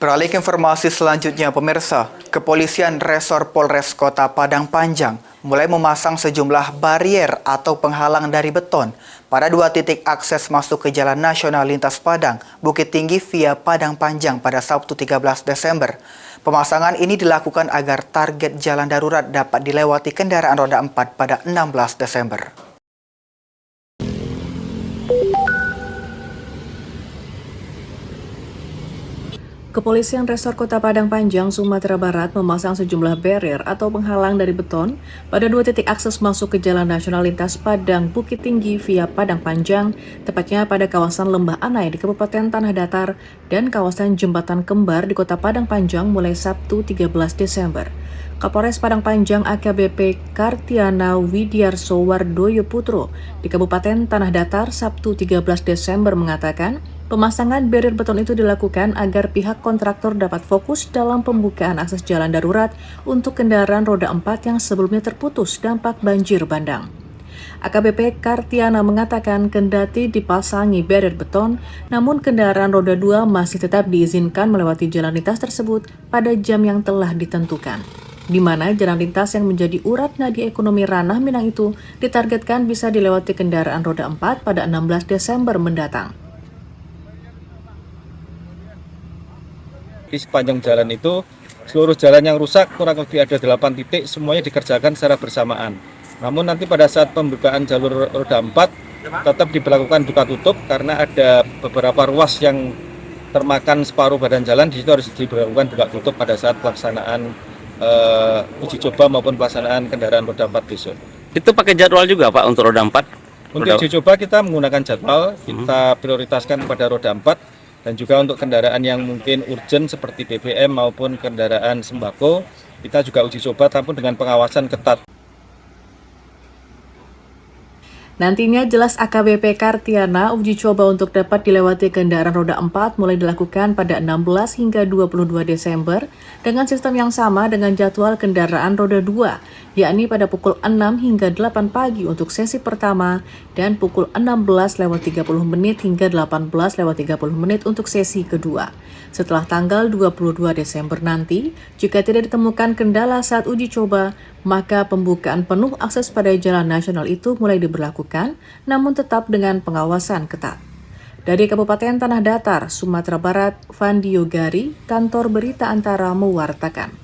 Beralih ke informasi selanjutnya, pemirsa, Kepolisian Resor Polres Kota Padang Panjang mulai memasang sejumlah barier atau penghalang dari beton pada 2 titik akses masuk ke Jalan Nasional Lintas Padang, Bukit Tinggi via Padang Panjang pada Sabtu 13 Desember. Pemasangan ini dilakukan agar target jalan darurat dapat dilewati kendaraan roda 4 pada 16 Desember. Kepolisian Resor Kota Padang Panjang, Sumatera Barat memasang sejumlah barrier atau penghalang dari beton pada 2 titik akses masuk ke Jalan Nasional Lintas Padang Bukit Tinggi via Padang Panjang, tepatnya pada kawasan Lembah Anai di Kabupaten Tanah Datar dan kawasan Jembatan Kembar di Kota Padang Panjang mulai Sabtu 13 Desember. Kapolres Padang Panjang AKBP Kartiana Widiarso Wardoyo Putro di Kabupaten Tanah Datar Sabtu 13 Desember mengatakan, pemasangan barrier beton itu dilakukan agar pihak kontraktor dapat fokus dalam pembukaan akses jalan darurat untuk kendaraan roda 4 yang sebelumnya terputus dampak banjir bandang. AKBP Kartiana mengatakan kendati dipasangi barrier beton, namun kendaraan roda 2 masih tetap diizinkan melewati jalan lintas tersebut pada jam yang telah ditentukan, di mana jalan lintas yang menjadi urat nadi ekonomi ranah Minang itu ditargetkan bisa dilewati kendaraan roda 4 pada 16 Desember mendatang. Di sepanjang jalan itu, seluruh jalan yang rusak kurang lebih ada 8 titik, semuanya dikerjakan secara bersamaan. Namun nanti pada saat pembukaan jalur roda 4 tetap diberlakukan buka tutup karena ada beberapa ruas yang termakan separuh badan jalan, di situ harus diberlakukan buka tutup pada saat pelaksanaan uji coba maupun pelaksanaan kendaraan roda 4 besok. Itu pakai jadwal juga Pak untuk roda 4? Untuk uji coba kita menggunakan jadwal, kita prioritaskan pada roda 4 dan juga untuk kendaraan yang mungkin urgent seperti BBM maupun kendaraan sembako, kita juga uji coba tapi dengan pengawasan ketat. Nantinya jelas AKBP Kartiana uji coba untuk dapat dilewati kendaraan roda 4 mulai dilakukan pada 16 hingga 22 Desember dengan sistem yang sama dengan jadwal kendaraan roda 2, yakni pada pukul 6 hingga 8 pagi untuk sesi pertama dan pukul 16:30 hingga 18:30 untuk sesi kedua. Setelah tanggal 22 Desember nanti, jika tidak ditemukan kendala saat uji coba, maka pembukaan penuh akses pada jalan nasional itu mulai diberlakukan, namun tetap dengan pengawasan ketat. Dari Kabupaten Tanah Datar, Sumatera Barat, Fandi Yogari, Kantor Berita Antara mewartakan.